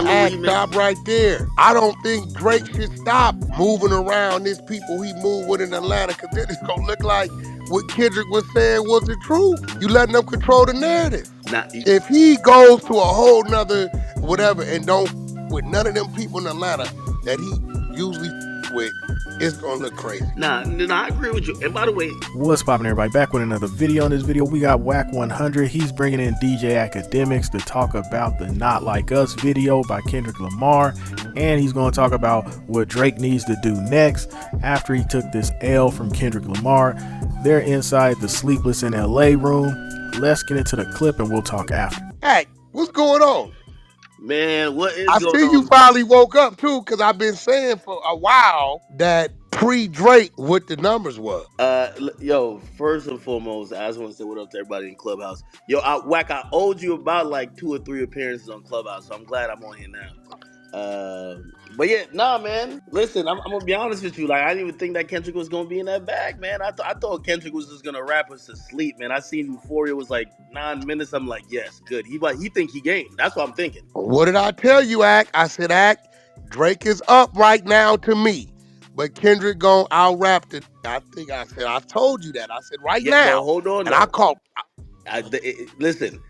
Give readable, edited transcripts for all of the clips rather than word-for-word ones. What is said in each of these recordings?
But stop right there. I don't think Drake should stop moving around these people he moved with in Atlanta, because then it's gonna look like what Kendrick was saying was the truth. You letting them control the narrative. If he goes to a whole nother whatever and don't with none of them people in Atlanta that he usually with, it's gonna look crazy. Nah, I agree with you. And by the way, what's poppin', everybody? Back with another video. In this video, we got Wack100. He's bringing in DJ Akademiks to talk about the Not Like Us video by Kendrick Lamar, and he's going to talk about what Drake needs to do next after he took this L from Kendrick Lamar. They're inside the Sleepless in LA room. Let's get into the clip and we'll talk after. Hey, what's going on? Man, what is I going see on? you finally woke up too, because I've been saying for a while that pre-Drake what the numbers were. Yo, first and foremost, I just want to say what up to everybody in Clubhouse. Yo, Wack, I owed you about like 2 or 3 appearances on Clubhouse, so I'm glad I'm on here now. But yeah, nah, man. Listen, I'm gonna be honest with you. Like, I didn't even think that Kendrick was gonna be in that bag, man. I thought Kendrick was just gonna rap us to sleep, man. I seen Euphoria was like 9 minutes. I'm like, yes, good. He think he gained. That's what I'm thinking. What did I tell you, Ack? I said, Ack, Drake is up right now to me, but Kendrick gonna out-rap it. I told you that. I said now. But hold on, and I called. Listen.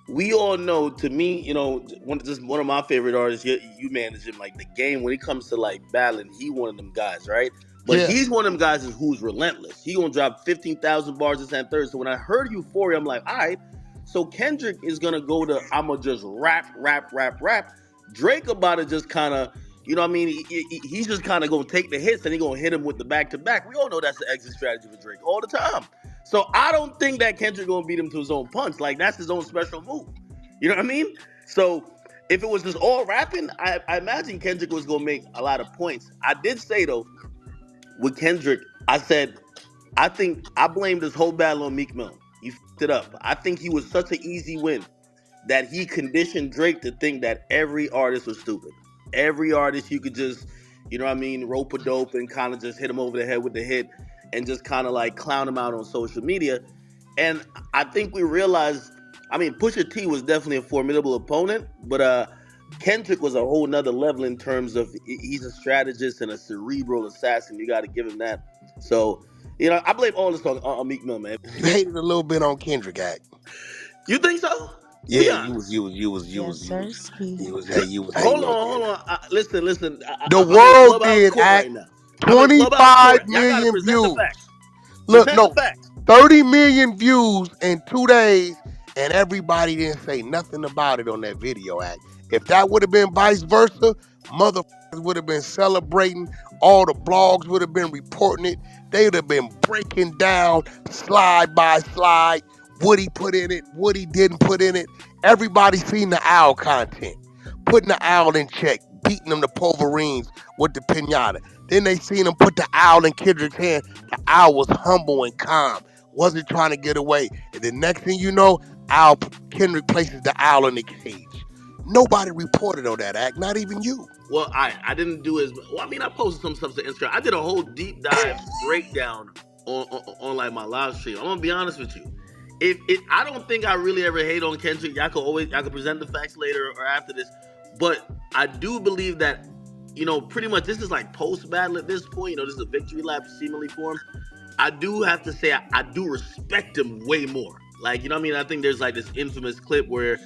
We all know, to me, you know, one of my favorite artists. You manage him like the game. When it comes to like battling, he one of them guys, right? But he's one of them guys who's relentless. He gonna drop 15,000 bars this and third. So when I heard Euphoria, I'm like, all right. So Kendrick is gonna go to I'ma just rap. Drake about to just kind of, you know what I mean? He's just kind of gonna take the hits and he gonna hit him with the back to back. We all know that's the exit strategy for Drake all the time. So I don't think that Kendrick gonna beat him to his own punch. Like, that's his own special move. You know what I mean? So if it was just all rapping, I imagine Kendrick was gonna make a lot of points. I did say though, with Kendrick, I said, I think I blamed this whole battle on Meek Mill. He fucked it up. I think he was such an easy win that he conditioned Drake to think that every artist was stupid. Every artist you could just, you know what I mean, rope a dope and kind of just hit him over the head with the hit and just kind of like clown him out on social media. And I think we realized, I mean, Pusha T was definitely a formidable opponent, but Kendrick was a whole nother level in terms of he's a strategist and a cerebral assassin. You got to give him that. So, you know, I blame all this on Meek Mill, man. You hated a little bit on Kendrick, Ack. You think so? Yeah, you was. Hold on. Listen. The world did, Act. 25 million views. Look, no, 30 million views in 2 days, and everybody didn't say nothing about it on that video, Act. If that would have been vice versa, motherfuckers would have been celebrating. All the blogs would have been reporting it. They would have been breaking down slide by slide what he put in it, what he didn't put in it. Everybody seen the owl content. Putting the owl in check, beating them to Polverines with the pinata. Then they seen him put the owl in Kendrick's hand. The owl was humble and calm, wasn't trying to get away. And the next thing you know, Kendrick places the owl in the cage. Nobody reported on that, Act, not even you. Well, I didn't do as well. I mean, I posted some stuff to Instagram. I did a whole deep dive breakdown on like my live stream. I'm gonna be honest with you. I don't think I really ever hate on Kendrick. Y'all could present the facts later or after this, but I do believe that, you know, pretty much this is like post battle at this point. You know, this is a victory lap seemingly for him. I do have to say I do respect him way more. Like, you know what I mean? I think there's like this infamous clip where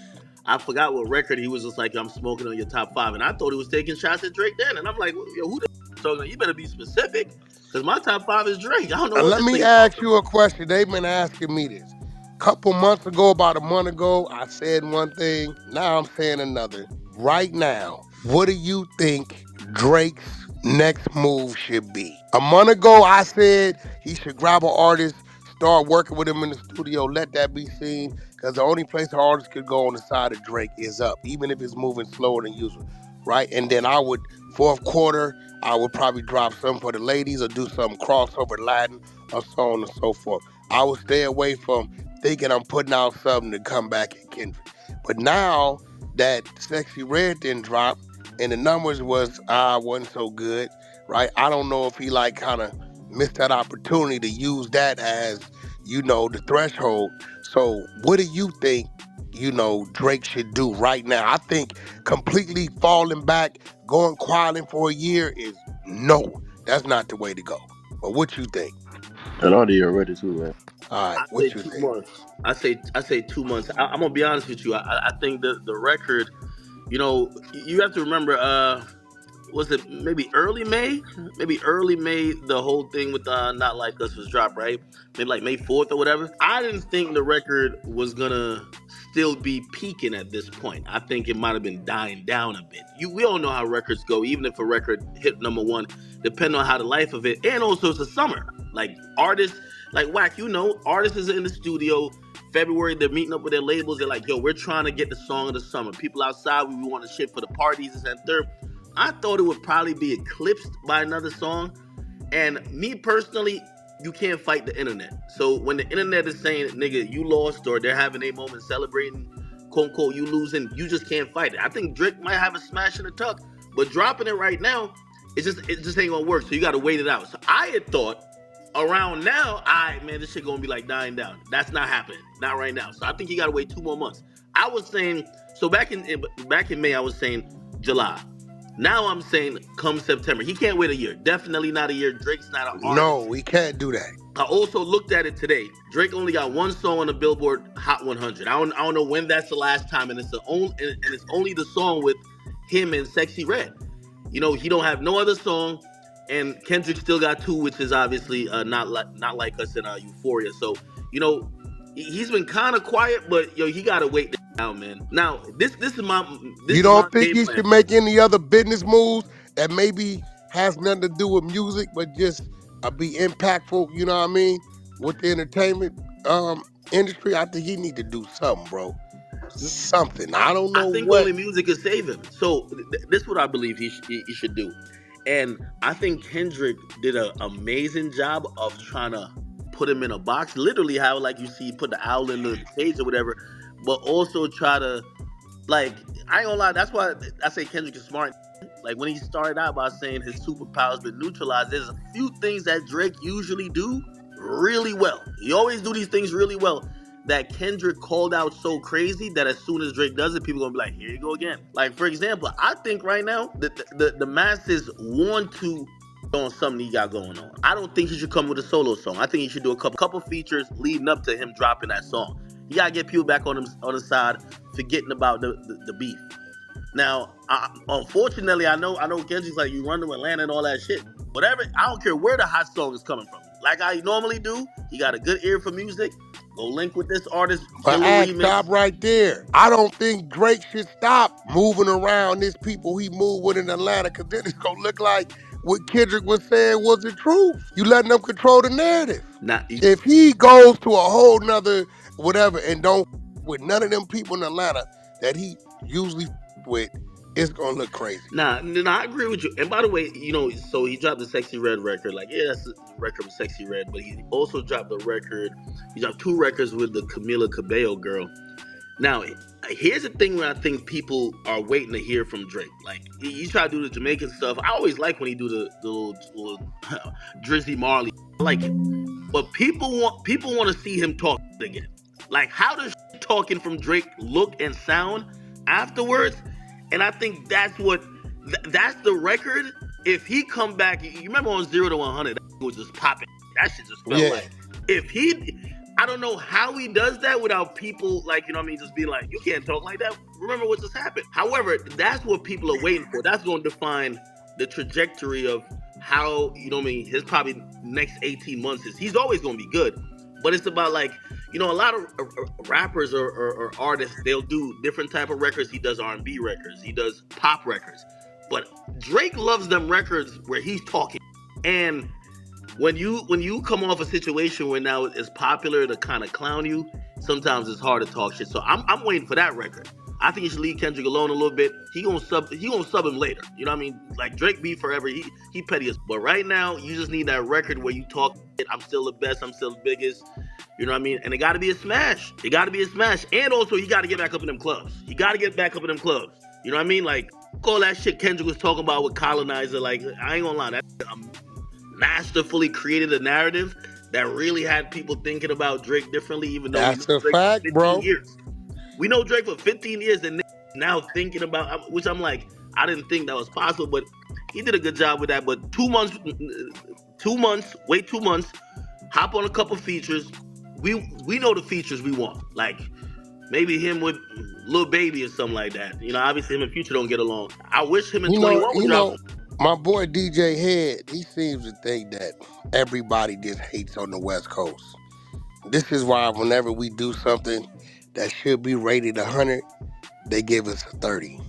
I forgot what record he was just like, I'm smoking on your top 5, and I thought he was taking shots at Drake then, and I'm like, yo, who the talking about? You better be specific, because my top 5 is Drake. I don't know. Let me ask you a question. They've been asking me this. Couple months ago, about a month ago, I said one thing. Now I'm saying another. Right now, what do you think Drake's next move should be? A month ago, I said he should grab an artist, start working with him in the studio, let that be seen, because the only place an artist could go on the side of Drake is up, even if it's moving slower than usual, right? And then I would, fourth quarter, I would probably drop something for the ladies or do some crossover Latin or so on and so forth. I would stay away from thinking I'm putting out something to come back at Kendrick. But now that Sexy Red didn't drop and the numbers wasn't so good, right? I don't know if he like kind of missed that opportunity to use that as, you know, the threshold. So what do you think, Drake should do right now. I think completely falling back, going quiet for a year is no. That's not the way to go. But what you think? And already already too, right? All right, I say what you two think? months. I say 2 months. I'm gonna be honest with you. I think the record. You have to remember. Was it maybe early May? Maybe early May. The whole thing with "Not Like Us" was dropped, right? Maybe like May 4th or whatever. I didn't think the record was gonna still be peaking at this point. I think it might have been dying down a bit. We all know how records go. Even if a record hit number one, depending on how the life of it, and also it's a summer. Like artists, like Wack, artists is in the studio. February, they're meeting up with their labels. They're like, "Yo, we're trying to get the song of the summer." People outside, we want to shit for the parties, this and third. I thought it would probably be eclipsed by another song. And me personally, you can't fight the internet. So when the internet is saying, nigga, you lost, or they're having a moment celebrating, quote unquote, you losing, you just can't fight it. I think Drake might have a smash in the tuck, but dropping it right now, it just ain't gonna work. So you gotta wait it out. So I had thought around now, man, this shit gonna be like dying down. That's not happening. Not right now. So I think you gotta wait 2 more months. I was saying, so back in May, I was saying July. Now I'm saying come September. He can't wait a year. Definitely not a year. Drake's not an No, artist. we can't do that. I also looked at it today. Drake only got one song on the Billboard Hot 100. I don't know when that's the last time, and it's only the song with him and Sexy Red. He don't have no other song, and Kendrick still got two, which is obviously not like us in Euphoria. So he's been kind of quiet, but he gotta wait this out, man. Now this You is my don't think game he plan. should make any other business moves that maybe has nothing to do with music, but just be impactful? You know what I mean? With the entertainment industry, I think he need to do something, bro. Something. I don't I know think what. only music can save him. So this is what I believe he should do, and I think Kendrick did an amazing job of trying to put him in a box. Literally, how like you see, put the owl in the cage or whatever, but also try to like I ain't gonna lie. That's why I say Kendrick is smart. Like when he started out by saying his superpowers been neutralized, there's a few things that Drake usually do really well. He always do these things really well. That Kendrick called out so crazy that as soon as Drake does it, people gonna be like, "Here you go again." Like for example, I think right now the masses want to on something he got going on. I don't think he should come with a solo song. I think he should do a couple features leading up to him dropping that song. You gotta get people back on his side, forgetting about the beef. Now, unfortunately, I know Kendrick's like you run to Atlanta and all that shit. Whatever, I don't care where the hot song is coming from. Like I normally do, he got a good ear for music. Go link with this artist, But kill a stop remix. right there. I don't think Drake should stop moving around these people he moved with in Atlanta, because then it's gonna look like what Kendrick was saying was the truth. You letting them control the narrative. Not If he goes to a whole nother whatever and don't with none of them people in Atlanta that he usually with, it's gonna look crazy. nah, I agree with you. And by the way, so he dropped the Sexy Red record. Like, yeah, that's the record with Sexy Red, but he also dropped the record. He dropped two records with the Camila Cabello girl. Now, here's the thing where I think people are waiting to hear from Drake. Like, he try to do the Jamaican stuff. I always like when he do the little Drizzy Marley. I like it. But people want to see him talk again. Like, how does talking from Drake look and sound afterwards? And I think that's the record. If he come back, you remember on 0 to 100, that was just popping. That shit just felt Yeah. like if he. I don't know how he does that without people like what I mean, just being like, you can't talk like that. Remember what just happened. However, that's what people are waiting for. That's going to define the trajectory of how what I mean. His probably next 18 months is. He's always going to be good, but it's about like a lot of rappers or artists. They'll do different type of records. He does R&B records. He does pop records, but Drake loves them records where he's talking and when you come off a situation where now it's popular to kind of clown you, sometimes it's hard to talk shit. So I'm waiting for that record. I think you should leave Kendrick alone a little bit. He gonna sub him later. You know what I mean? Like Drake be forever. He petty as. But right now, you just need that record where you talk. I'm still the best. I'm still the biggest. You know what I mean? And it got to be a smash. It got to be a smash. And also, he got to get back up in them clubs. You got to get back up in them clubs. You know what I mean? Like all that shit Kendrick was talking about with Colonizer. Like I ain't gonna lie, that masterfully created a narrative that really had people thinking about Drake differently, even though we That's know a Drake for fact, 15 bro. years. We know Drake for 15 years, and now thinking about, which I'm like, I didn't think that was possible, but he did a good job with that. But 2 months, wait 2 months, hop on a couple features. We know the features we want, like maybe him with Lil Baby or something like that. You know, obviously him and Future don't get along. I wish him and You know, 21 would you drop. know, my boy DJ Head, he seems to think that everybody just hates on the West Coast. This is why whenever we do something that should be rated 100, they give us a 30.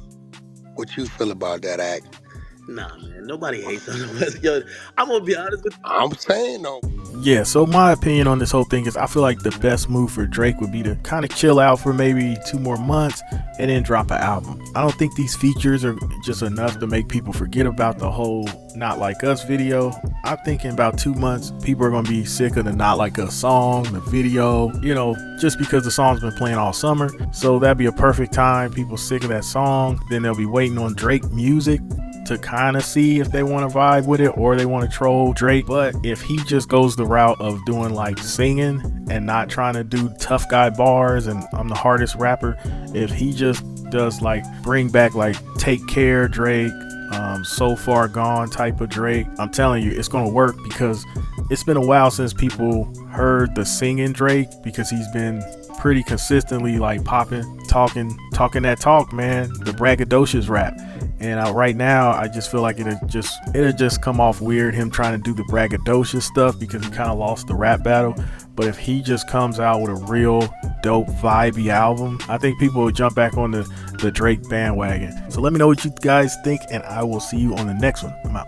What you feel about that, Act? Nah, man, nobody hates on the West. Yo, I'm gonna be honest with you. I'm saying though. Yeah, so my opinion on this whole thing is I feel like the best move for Drake would be to kind of chill out for maybe 2 more months and then drop an album. I don't think these features are just enough to make people forget about the whole Not Like Us video. I'm thinking about 2 months, people are going to be sick of the Not Like Us song, the video, you know, just because the song's been playing all summer. So that'd be a perfect time. People sick of that song. Then they'll be waiting on Drake music to kind of see if they want to vibe with it or they want to troll Drake. But if he just goes the route of doing like singing and not trying to do tough guy bars and I'm the hardest rapper, if he just does like bring back like Take Care Drake, So Far Gone type of Drake, I'm telling you it's gonna work, because it's been a while since people heard the singing Drake, because he's been pretty consistently like popping, talking that talk, man, the braggadocious rap. And right now, I just feel like it'll just come off weird, him trying to do the braggadocious stuff, because he kind of lost the rap battle. But if he just comes out with a real dope, vibey album, I think people will jump back on the Drake bandwagon. So let me know what you guys think, and I will see you on the next one. I'm out.